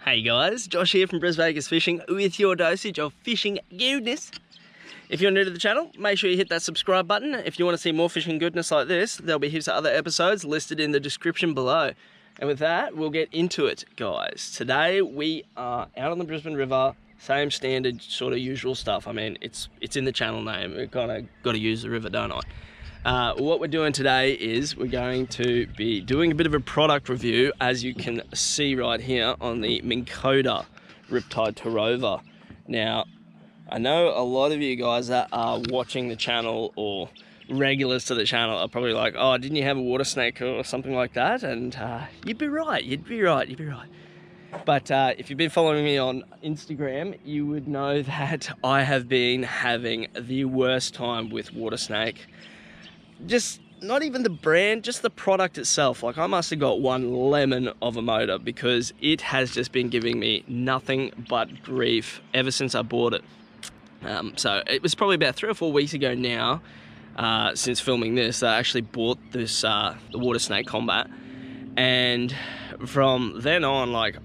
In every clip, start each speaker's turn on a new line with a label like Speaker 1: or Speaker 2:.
Speaker 1: Hey guys, Josh here from Bris Vegas Fishing with your dosage of fishing goodness. If you're new to the channel, make sure you hit that subscribe button. If you want to see more fishing goodness like this, there'll be heaps of other episodes listed in the description below. And with that, we'll get into it, guys. Today we are out on the Brisbane River, same standard sort of usual stuff. I mean, it's in the channel name. We've kind of got to use the river, don't I? What we're doing today is we're going to be doing a bit of a product review, as you can see right here on the Minn Kota Riptide Terrova. Now, I know a lot of you guys that are watching the channel or regulars to the channel are probably like, oh, didn't you have a Watersnake or something like that? And you'd be right. But if you've been following me on Instagram, you would know that I have been having the worst time with Watersnake. Just not even the brand, just the product itself. Like, I must have got one lemon of a motor because it has just been giving me nothing but grief ever since I bought it. So it was probably about 3 or 4 weeks ago now, since filming this, I actually bought this, the Watersnake Combat. And from then on, like,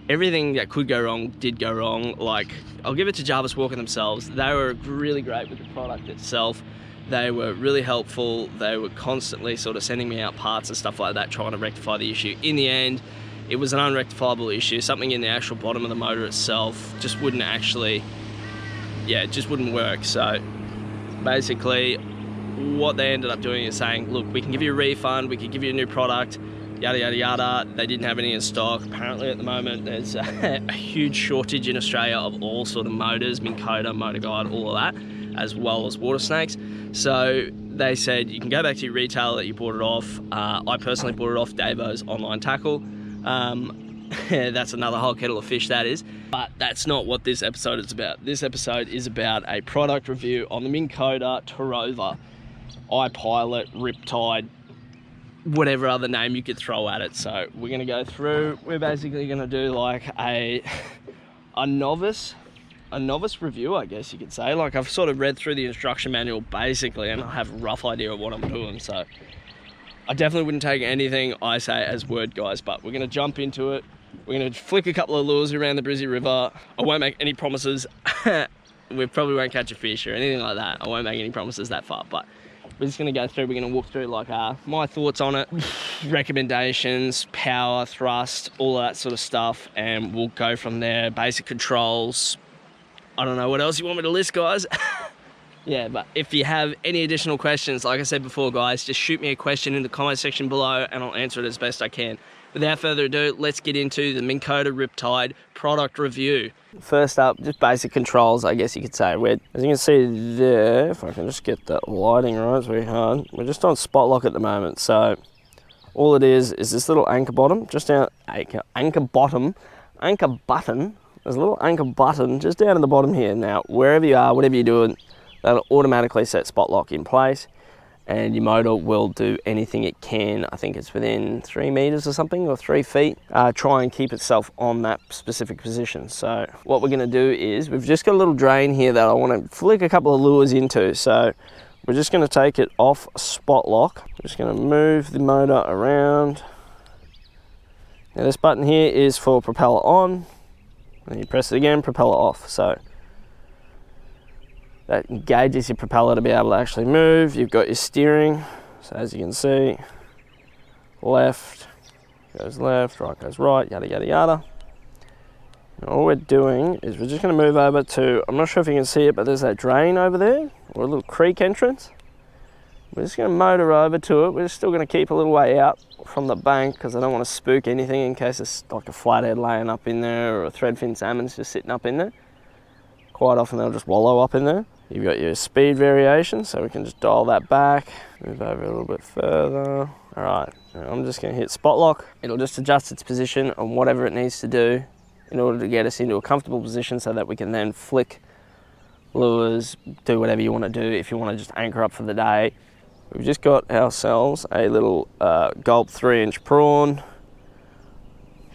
Speaker 1: everything that could go wrong did go wrong. Like, I'll give it to Jarvis Walker themselves. They were really great with the product itself. They were really helpful. They were constantly sort of sending me out parts and stuff like that, trying to rectify the issue. In the end, it was an unrectifiable issue. Something in the actual bottom of the motor itself just wouldn't actually, it just wouldn't work. So basically what they ended up doing is saying, look, we can give you a refund, we can give you a new product, yada, yada, yada. They didn't have any in stock. Apparently at the moment, there's a huge shortage in Australia of all sort of motors, Minn Kota, Motor Guide, all of that, as well as Watersnakes. So they said you can go back to your retailer that you bought it off. I personally bought it off Davo's Online Tackle. That's another whole kettle of fish, that is. But that's not what this episode is about. This episode is about a product review on the Minn Kota Terrova, iPilot, Riptide, whatever other name you could throw at it. So we're going to go through, we're basically going to do like a novice review, I guess you could say. Like, I've sort of read through the instruction manual basically, and I have a rough idea of what I'm doing. So I definitely wouldn't take anything I say as word, guys, but we're going to jump into it. We're going to flick a couple of lures around the Brizzy River. I won't make any promises. We probably won't catch a fish or anything like that. I won't make any promises that far, but we're just going to go through. We're going to walk through like my thoughts on it, recommendations, power, thrust, all of that sort of stuff, and we'll go from there. Basic controls. I don't know what else you want me to list, guys. Yeah, but if you have any additional questions, like I said before, guys, just shoot me a question in the comment section below and I'll answer it as best I can. Without further ado, let's get into the Minn Kota Riptide product review. First up, just basic controls, I guess you could say. As you can see there, if I can just get that lighting right, it's very hard. We're just on spot lock at the moment, so all it is this little anchor bottom, just down, anchor button. There's a little anchor button just down at the bottom here. Now, wherever you are, whatever you're doing, that'll automatically set spot lock in place, and your motor will do anything it can. I think it's within 3 meters or something, or 3 feet. Try and keep itself on that specific position. So what we're gonna do is, we've just got a little drain here that I wanna flick a couple of lures into. So we're just gonna take it off spot lock. I'm just gonna move the motor around. Now this button here is for propeller on. And you press it again, propeller off. So that engages your propeller to be able to actually move. You've got your steering. So as you can see, left goes left, right goes right, yada, yada, yada. And all we're doing is we're just gonna move over to, I'm not sure if you can see it, but there's that drain over there, or a little creek entrance. We're just gonna motor over to it. We're still gonna keep a little way out from the bank because I don't want to spook anything in case it's like a flathead laying up in there or a threadfin salmon's just sitting up in there. Quite often they'll just wallow up in there. You've got your speed variation, so we can just dial that back, move over a little bit further. All right, now I'm just gonna hit spot lock. It'll just adjust its position on whatever it needs to do in order to get us into a comfortable position so that we can then flick lures, do whatever you want to do. If you want to just anchor up for the day. We've just got ourselves a little gulp 3-inch prawn.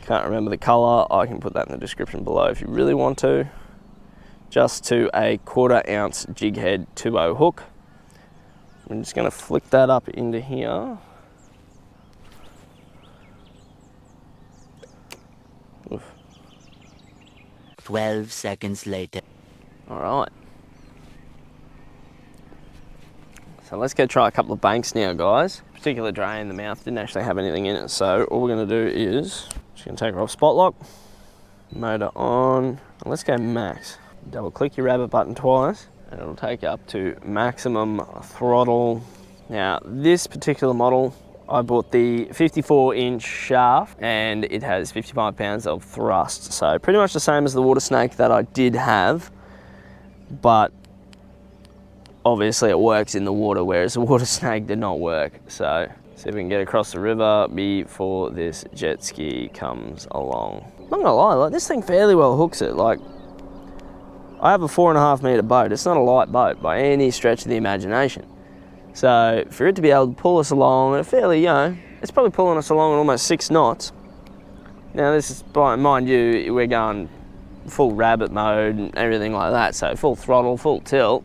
Speaker 1: Can't remember the color. I can put that in the description below if you really want to. Just to a 1/4 ounce jig head 2.0 hook. I'm just going to flick that up into here. Oof.
Speaker 2: 12 seconds later.
Speaker 1: Alright. So let's go try a couple of banks now, guys. Particular drain, the mouth didn't actually have anything in it. So all we're going to do is, just going to take her off spot lock, motor on, and let's go max. Double click your rabbit button twice, and it'll take you up to maximum throttle. Now, this particular model, I bought the 54-inch shaft, and it has 55 pounds of thrust. So pretty much the same as the Watersnake that I did have, but obviously it works in the water, whereas the Watersnake did not work. So see if we can get across the river before this jet ski comes along. I'm not gonna lie, like, this thing fairly well hooks it. Like, I have a 4.5 meter boat. It's not a light boat by any stretch of the imagination. So for it to be able to pull us along at a fairly, you know, it's probably pulling us along at almost 6 knots. Now this is, mind you, we're going full rabbit mode and everything like that. So full throttle, full tilt.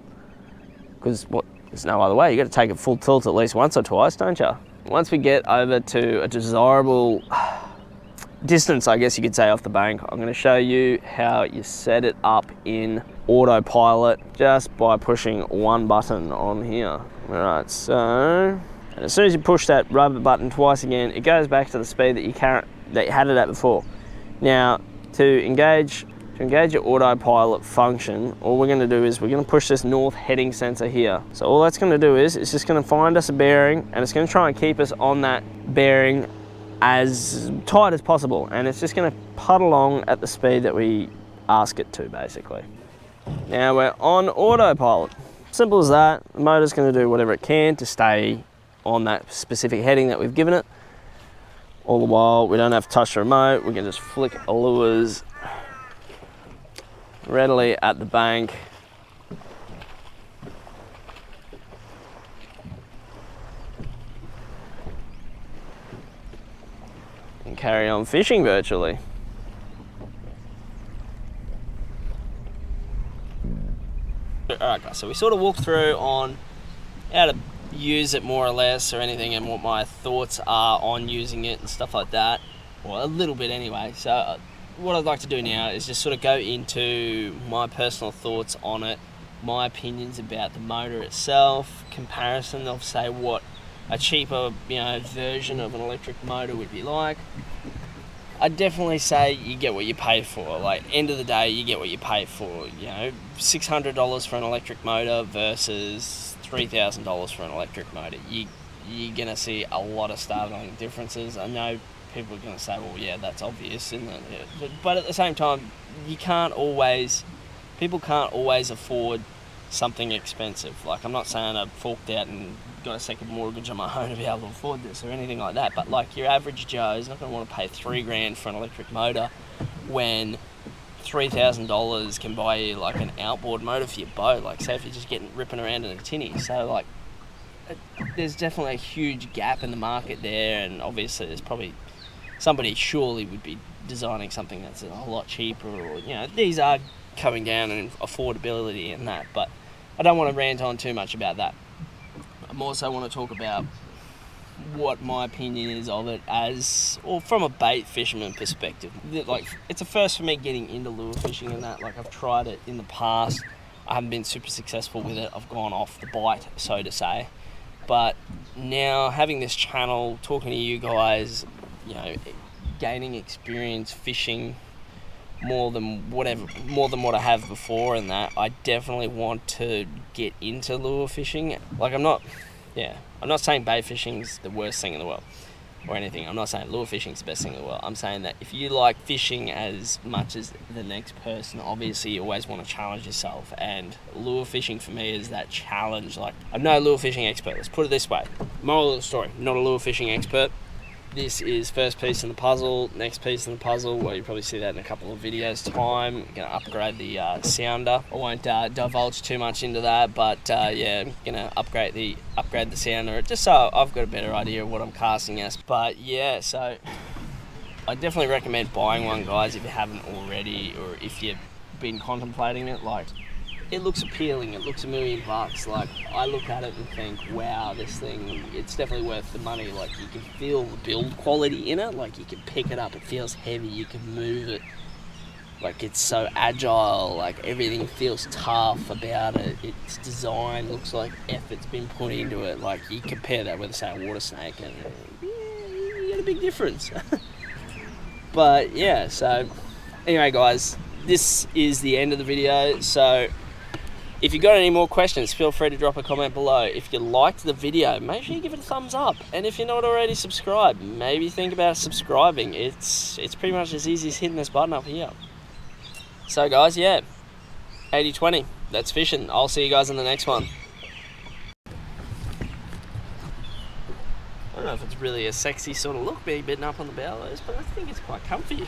Speaker 1: Because there's no other way. You got to take it full tilt at least once or twice, don't you? Once we get over to a desirable distance, I guess you could say, off the bank, I'm going to show you how you set it up in autopilot just by pushing one button on here. Alright, so, and as soon as you push that rubber button twice again, it goes back to the speed that you had it at before. Now, to engage your autopilot function, all we're going to do is we're going to push this north heading sensor here. So all that's going to do is it's just going to find us a bearing, and it's going to try and keep us on that bearing as tight as possible, and it's just going to putt along at the speed that we ask it to, basically. Now we're on autopilot. Simple as that. The motor's going to do whatever it can to stay on that specific heading that we've given it. All the while, we don't have to touch the remote. We can just flick our lures readily at the bank. And carry on fishing virtually. Alright guys, so we sort of walked through on how to use it more or less or anything, and what my thoughts are on using it and stuff like that, or a little bit anyway. So what I'd like to do now is just sort of go into my personal thoughts on it, my opinions about the motor itself, comparison of, say, what a cheaper, version of an electric motor would be like. I'd definitely say you get what you pay for. Like, end of the day, you get what you pay for. $600 for an electric motor versus $3,000 for an electric motor. You're going to see a lot of startling differences. I know people are going to say, well, yeah, that's obvious, isn't it? But at the same time, people can't always afford something expensive. Like, I'm not saying I've forked out and got a second mortgage on my home to be able to afford this or anything like that, but like, your average Joe is not going to want to pay $3,000 for an electric motor when $3,000 can buy you like an outboard motor for your boat. Like, say if you're just ripping around in a tinny. So like, there's definitely a huge gap in the market there, and obviously there's probably somebody surely would be designing something that's a lot cheaper, or these are coming down in affordability and that, but I don't want to rant on too much about that. I also want to talk about what my opinion is of it or from a bait fisherman perspective. Like, it's a first for me getting into lure fishing and that. Like, I've tried it in the past. I haven't been super successful with it. I've gone off the bite, so to say. But now, having this channel, talking to you guys, gaining experience fishing more than what I have before, and that, I definitely want to get into lure fishing. Like, I'm not saying bait fishing's the worst thing in the world or anything. I'm not saying lure fishing's the best thing in the world. I'm saying that if you like fishing as much as the next person, obviously you always want to challenge yourself, and lure fishing for me is that challenge. Like, I'm no lure fishing expert, let's put it this way. Moral of the story, not a lure fishing expert. This is first piece in the puzzle. Next piece in the puzzle, well, you'll probably see that in a couple of videos time. I'm going to upgrade the sounder. I won't divulge too much into that, but yeah, I'm going to upgrade the sounder just so I've got a better idea of what I'm casting as. But yeah, so I definitely recommend buying one, guys, if you haven't already, or if you've been contemplating it. Like, it looks appealing, it looks $1 million. Like, I look at it and think, wow, this thing, it's definitely worth the money. Like, you can feel the build quality in it, like you can pick it up, it feels heavy, you can move it. Like, it's so agile, like everything feels tough about it. Its design looks like effort's been put into it. Like, you compare that with, say, a Watersnake, and you get a big difference. But yeah, so anyway guys, this is the end of the video. So if you've got any more questions, feel free to drop a comment below. If you liked the video, make sure you give it a thumbs up. And if you're not already subscribed, maybe think about subscribing. It's pretty much as easy as hitting this button up here. So guys, yeah, 80-20, that's fishing. I'll see you guys in the next one. I don't know if it's really a sexy sort of look being bitten up on the bow, but I think it's quite comfy.